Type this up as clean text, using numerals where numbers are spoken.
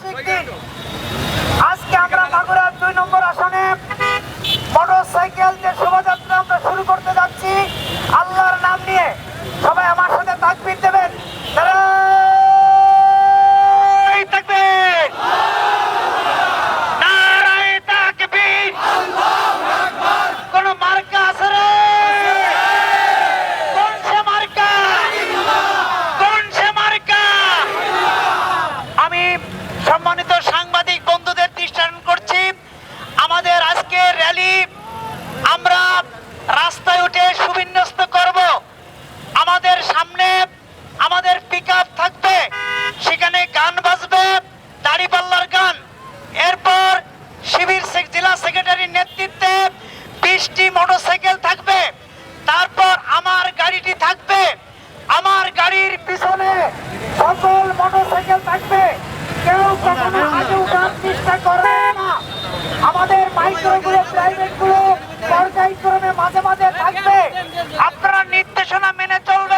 সাংবাদিক দিন। আজকে আমরা মাগুরা 2 নম্বর আসনে মোটরসাইকেল যে শোভাযাত্রা আমরা শুরু করতে যাচ্ছি আল্লাহর নাম নিয়ে। সবাই আমার সাথে তাকবীর দেবেন। নারায়ে তাকবীর, নারায়ে তাকবীর। আল্লাহু আকবার। কোন মার্কা আছে রে? কোন সে মার্কা? কোন সে মার্কা? আমি সম্মানিত সাংবাদিক বন্ধুদের দৃষ্টি আকর্ষণ করছি, আমাদের আজকের র্যালি আমরা রাস্তায় উঠে সুবিন্যস্ত করব। আমাদের সামনে আমাদের পিকআপ থাকবে, সেখানে গান বাজবে, দাড়িপাল্লার গান। এরপর শিবির জেলা সেক্রেটারির নেতৃত্বে 20টি মোটরসাইকেল থাকবে। তারপর আমার গাড়িটি থাকবে, আমার গাড়ির পিছনে সকল মোটরসাইকেল থাকবে। কেউ কখনো আগে উঠার চেষ্টা করবে না। আমাদের মাইক্রোগুলো, প্রাইভেটগুলো পর্যায়ক্রমে মাঝে মাঝে থাকবে। আপনারা নির্দেশনা মেনে চলবেন।